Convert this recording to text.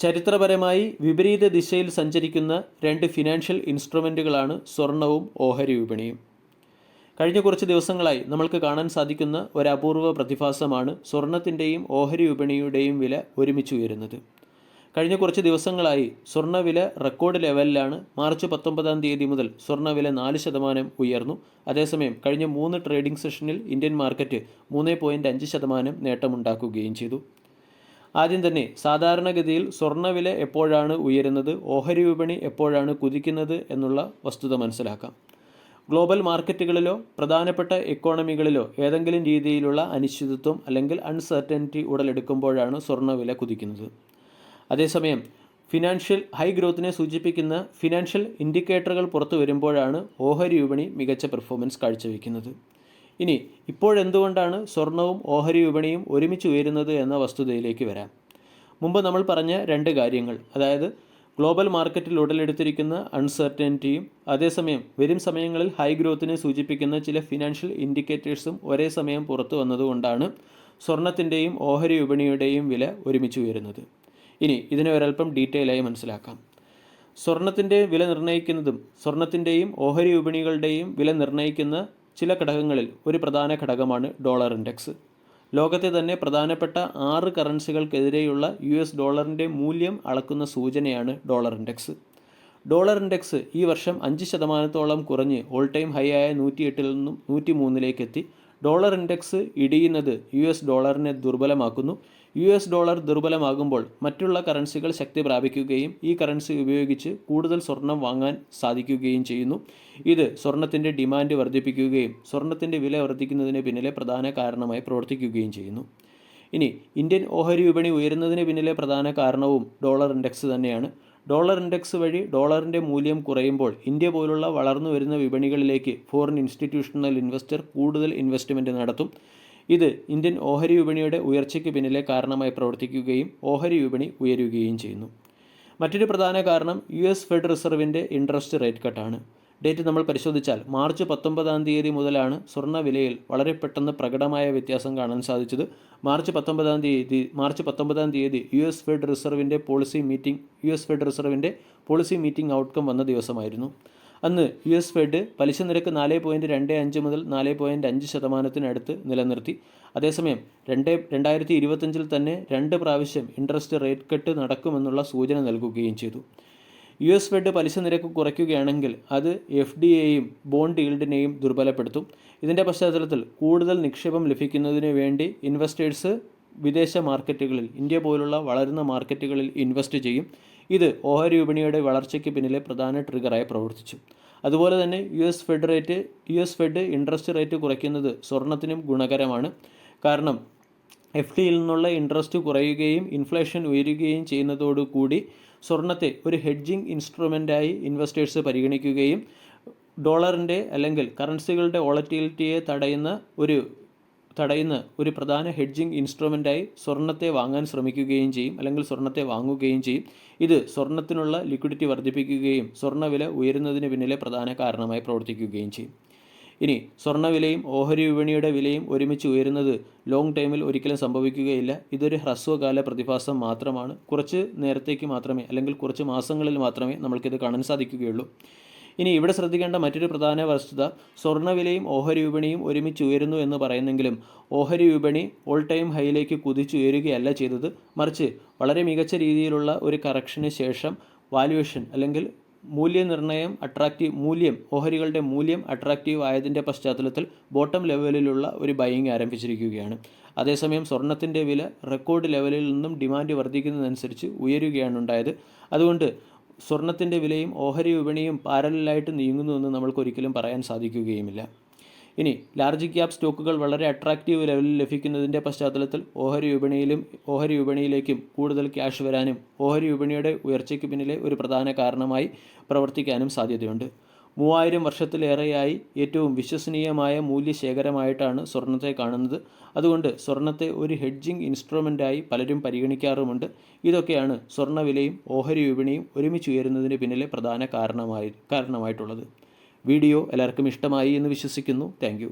ചരിത്രപരമായി വിപരീത ദിശയിൽ സഞ്ചരിക്കുന്ന രണ്ട് ഫിനാൻഷ്യൽ ഇൻസ്ട്രുമെൻറ്റുകളാണ് സ്വർണവും ഓഹരി വിപണിയും. കഴിഞ്ഞ കുറച്ച് ദിവസങ്ങളായി നമ്മൾക്ക് കാണാൻ സാധിക്കുന്ന ഒരു അപൂർവ പ്രതിഭാസമാണ് സ്വർണത്തിൻ്റെയും ഓഹരി വിപണിയുടെയും വില ഒരുമിച്ച് ഉയരുന്നത്. കഴിഞ്ഞ കുറച്ച് ദിവസങ്ങളായി സ്വർണ്ണവില റെക്കോർഡ് ലെവലിലാണ്. മാർച്ച് 19 മുതൽ സ്വർണ്ണവില 4% ഉയർന്നു. അതേസമയം കഴിഞ്ഞ 3 ട്രേഡിംഗ് സെഷനിൽ ഇന്ത്യൻ മാർക്കറ്റ് 3.5% നേട്ടമുണ്ടാക്കുകയും ചെയ്തു. ആദ്യം തന്നെ സാധാരണഗതിയിൽ സ്വർണ്ണവില എപ്പോഴാണ് ഉയരുന്നത്, ഓഹരി വിപണി എപ്പോഴാണ് കുതിക്കുന്നത് എന്നുള്ള വസ്തുത മനസ്സിലാക്കാം. ഗ്ലോബൽ മാർക്കറ്റുകളിലോ പ്രധാനപ്പെട്ട എക്കോണമികളിലോ ഏതെങ്കിലും രീതിയിലുള്ള അനിശ്ചിതത്വം അല്ലെങ്കിൽ അൺസർട്ടനിറ്റി ഉടലെടുക്കുമ്പോഴാണ് സ്വർണ്ണവില കുതിക്കുന്നത്. അതേസമയം ഫിനാൻഷ്യൽ ഹൈ ഗ്രോത്തിനെ സൂചിപ്പിക്കുന്ന ഫിനാൻഷ്യൽ ഇൻഡിക്കേറ്ററുകൾ പുറത്തു വരുമ്പോഴാണ് ഓഹരി വിപണി മികച്ച പെർഫോമൻസ് കാഴ്ചവെക്കുന്നത്. ഇനി ഇപ്പോഴെന്തുകൊണ്ടാണ് സ്വർണവും ഓഹരി വിപണിയും ഒരുമിച്ച് ഉയരുന്നത് എന്ന വസ്തുതയിലേക്ക് വരാം. മുമ്പ് നമ്മൾ പറഞ്ഞ രണ്ട് കാര്യങ്ങൾ, അതായത് ഗ്ലോബൽ മാർക്കറ്റിൽ ഉടലെടുത്തിരിക്കുന്ന അൺസർട്ടനിറ്റിയും അതേസമയം വരും സമയങ്ങളിൽ ഹൈ ഗ്രോത്തിനെ സൂചിപ്പിക്കുന്ന ചില ഫിനാൻഷ്യൽ ഇൻഡിക്കേറ്റേഴ്സും ഒരേ സമയം പുറത്തു വന്നതുകൊണ്ടാണ് സ്വർണത്തിൻ്റെയും ഓഹരി വിപണിയുടെയും വില ഒരുമിച്ച് ഉയരുന്നത്. ഇനി ഇതിനെ ഒരൽപ്പം ഡീറ്റെയിലായി മനസ്സിലാക്കാം. സ്വർണത്തിൻ്റെ വില നിർണ്ണയിക്കുന്നതും സ്വർണത്തിൻ്റെയും ഓഹരി വിപണികളുടെയും വില നിർണ്ണയിക്കുന്ന ചില ഘടകങ്ങളിൽ ഒരു പ്രധാന ഘടകമാണ് ഡോളർ ഇൻഡെക്സ്. ലോകത്തെ തന്നെ പ്രധാനപ്പെട്ട 6 കറൻസികൾക്കെതിരെയുള്ള US ഡോളറിൻ്റെ മൂല്യം അളക്കുന്ന സൂചനയാണ് ഡോളർ ഇൻഡെക്സ്. ഡോളർ ഇൻഡെക്സ് ഈ വർഷം 5% കുറഞ്ഞ് ഓൾ ടൈം ഹൈ ആയ 108 നിന്നും 103 എത്തി. ഡോളർ ഇൻഡെക്സ് ഇടിയുന്നത് US ഡോളറിനെ ദുർബലമാക്കുന്നു. US ഡോളർ ദുർബലമാകുമ്പോൾ മറ്റുള്ള കറൻസികൾ ശക്തി പ്രാപിക്കുകയും ഈ കറൻസി ഉപയോഗിച്ച് കൂടുതൽ സ്വർണം വാങ്ങാൻ സാധിക്കുകയും ചെയ്യുന്നു. ഇത് സ്വർണത്തിൻ്റെ ഡിമാൻഡ് വർദ്ധിപ്പിക്കുകയും സ്വർണത്തിൻ്റെ വില വർദ്ധിക്കുന്നതിന് പിന്നിലെ പ്രധാന കാരണമായി പ്രവർത്തിക്കുകയും ചെയ്യുന്നു. ഇനി ഇന്ത്യൻ ഓഹരി വിപണി ഉയരുന്നതിന് പിന്നിലെ പ്രധാന കാരണവും ഡോളർ ഇൻഡെക്സ് തന്നെയാണ്. ഡോളർ ഇൻഡെക്സ് വഴി ഡോളറിൻ്റെ മൂല്യം കുറയുമ്പോൾ ഇന്ത്യ പോലുള്ള വളർന്നു വരുന്ന വിപണികളിലേക്ക് ഫോറിൻ ഇൻസ്റ്റിറ്റ്യൂഷണൽ ഇൻവെസ്റ്റർ കൂടുതൽ ഇൻവെസ്റ്റ്മെൻറ്റ് നടത്തും. ഇത് ഇന്ത്യൻ ഓഹരി വിപണിയുടെ ഉയർച്ചയ്ക്ക് പിന്നിലെ കാരണമായി പ്രവർത്തിക്കുകയും ഓഹരി വിപണി ഉയരുകയും ചെയ്യുന്നു. മറ്റൊരു പ്രധാന കാരണം US ഫെഡ് റിസർവിൻ്റെ ഇൻട്രസ്റ്റ് റേറ്റ് കട്ടാണ്. ഡേറ്റ് നമ്മൾ പരിശോധിച്ചാൽ മാർച്ച് 19 മുതലാണ് സ്വർണ്ണവിലയിൽ വളരെ പെട്ടെന്ന് പ്രകടമായ വ്യത്യാസം കാണാൻ സാധിച്ചത്. മാർച്ച് 19 US ഫെഡ് റിസർവിൻ്റെ പോളിസി മീറ്റിംഗ് ഔട്ട്കം വന്ന ദിവസമായിരുന്നു. അന്ന് US ഫെഡ് പലിശ നിരക്ക് 4.25 മുതൽ 4.5% നിലനിർത്തി. അതേസമയം 2025 തന്നെ 2 പ്രാവശ്യം ഇൻട്രസ്റ്റ് റേറ്റ് കട്ട് നടക്കുമെന്നുള്ള സൂചന നൽകുകയും ചെയ്തു. US ഫെഡ് പലിശ നിരക്ക് കുറയ്ക്കുകയാണെങ്കിൽ അത് FDയെയും ബോണ്ട് ഈൽഡിനെയും ദുർബലപ്പെടുത്തും. ഇതിൻ്റെ പശ്ചാത്തലത്തിൽ കൂടുതൽ നിക്ഷേപം ലഭിക്കുന്നതിന് വേണ്ടി ഇൻവെസ്റ്റേഴ്സ് വിദേശ മാർക്കറ്റുകളിൽ, ഇന്ത്യ പോലുള്ള വളരുന്ന മാർക്കറ്റുകളിൽ ഇൻവെസ്റ്റ് ചെയ്യും. ഇത് ഓഹരി വിപണിയുടെ വളർച്ചയ്ക്ക് പിന്നിലെ പ്രധാന ട്രിഗറായി പ്രവർത്തിച്ചു. അതുപോലെ തന്നെ US ഫെഡ് ഇൻട്രസ്റ്റ് റേറ്റ് കുറയ്ക്കുന്നത് സ്വർണത്തിനും ഗുണകരമാണ്. കാരണം FDയിൽ നിന്നുള്ള ഇൻട്രസ്റ്റ് കുറയുകയും ഇൻഫ്ലേഷൻ ഉയരുകയും ചെയ്യുന്നതോടുകൂടി സ്വർണത്തെ ഒരു ഹെഡ്ജിങ് ഇൻസ്ട്രുമെൻ്റായി ഇൻവെസ്റ്റേഴ്സ് പരിഗണിക്കുകയും ഡോളറിൻ്റെ അല്ലെങ്കിൽ കറൻസികളുടെ വോളറ്റിലിറ്റിയെ തടയുന്ന ഒരു പ്രധാന ഹെഡ്ജിങ് ഇൻസ്ട്രുമെൻ്റായി സ്വർണത്തെ വാങ്ങാൻ ശ്രമിക്കുകയും ചെയ്യും, അല്ലെങ്കിൽ സ്വർണത്തെ വാങ്ങുകയും ചെയ്യും. ഇത് സ്വർണത്തിനുള്ള ലിക്വിഡിറ്റി വർദ്ധിപ്പിക്കുകയും സ്വർണ്ണവില ഉയരുന്നതിന് പിന്നിലെ പ്രധാന കാരണമായി പ്രവർത്തിക്കുകയും ചെയ്യും. ഇനി സ്വർണ്ണവിലയും ഓഹരി വിപണിയുടെ വിലയും ഒരുമിച്ച് ഉയരുന്നത് ലോങ് ടൈമിൽ ഒരിക്കലും സംഭവിക്കുകയില്ല. ഇതൊരു ഹ്രസ്വകാല പ്രതിഭാസം മാത്രമാണ്. കുറച്ച് നേരത്തേക്ക് മാത്രമേ, അല്ലെങ്കിൽ കുറച്ച് മാസങ്ങളിൽ മാത്രമേ നമ്മൾക്കിത് കാണാൻ സാധിക്കുകയുള്ളൂ. ഇനി ഇവിടെ ശ്രദ്ധിക്കേണ്ട മറ്റൊരു പ്രധാന വസ്തുത, സ്വർണ്ണവിലയും ഓഹരി വിപണിയും ഒരുമിച്ച് ഉയരുന്നു എന്ന് പറയുന്നെങ്കിലും ഓഹരി വിപണി ഓൾ ടൈം ഹൈയിലേക്ക് കുതിച്ചുയരുകയല്ല ചെയ്തത്. മറിച്ച് വളരെ മികച്ച രീതിയിലുള്ള ഒരു കറക്ഷന് ശേഷം വാല്യുവേഷൻ അല്ലെങ്കിൽ ഓഹരികളുടെ മൂല്യം അട്രാക്റ്റീവ് ആയതിൻ്റെ പശ്ചാത്തലത്തിൽ ബോട്ടം ലെവലിലുള്ള ഒരു ബൈയിങ് ആരംഭിച്ചിരിക്കുകയാണ്. അതേസമയം സ്വർണത്തിൻ്റെ വില റെക്കോർഡ് ലെവലിൽ നിന്നും ഡിമാൻഡ് വർദ്ധിക്കുന്നതനുസരിച്ച് ഉയരുകയാണ് ഉണ്ടായത്. അതുകൊണ്ട് സ്വർണത്തിൻ്റെ വിലയും ഓഹരി വിപണിയും പാരലായിട്ട് നീങ്ങുന്നുവെന്ന് നമ്മൾക്കൊരിക്കലും പറയാൻ സാധിക്കുകയുമില്ല. ഇനി ലാർജ് ക്യാപ് സ്റ്റോക്കുകൾ വളരെ അട്രാക്റ്റീവ് ലെവലിൽ ലഭിക്കുന്നതിൻ്റെ പശ്ചാത്തലത്തിൽ ഓഹരി വിപണിയിലേക്കും കൂടുതൽ ക്യാഷ് വരാനും ഓഹരി വിപണിയുടെ ഉയർച്ചയ്ക്ക് പിന്നിലെ ഒരു പ്രധാന കാരണമായി പ്രവർത്തിക്കാനും സാധ്യതയുണ്ട്. 3000 വർഷത്തിലേറെയായി ഏറ്റവും വിശ്വസനീയമായ മൂല്യശേഖരമായിട്ടാണ് സ്വർണത്തെ കാണുന്നത്. അതുകൊണ്ട് സ്വർണത്തെ ഒരു ഹെഡ്ജിങ് ഇൻസ്ട്രുമെൻ്റായി പലരും പരിഗണിക്കാറുമുണ്ട്. ഇതൊക്കെയാണ് സ്വർണ്ണവിലയും ഓഹരി വിപണിയും ഒരുമിച്ച് ഉയരുന്നതിന് പിന്നിലെ പ്രധാന കാരണമായിട്ടുള്ളത്. വീഡിയോ എല്ലാവർക്കും ഇഷ്ടമായി എന്ന് വിശ്വസിക്കുന്നു. Thank you.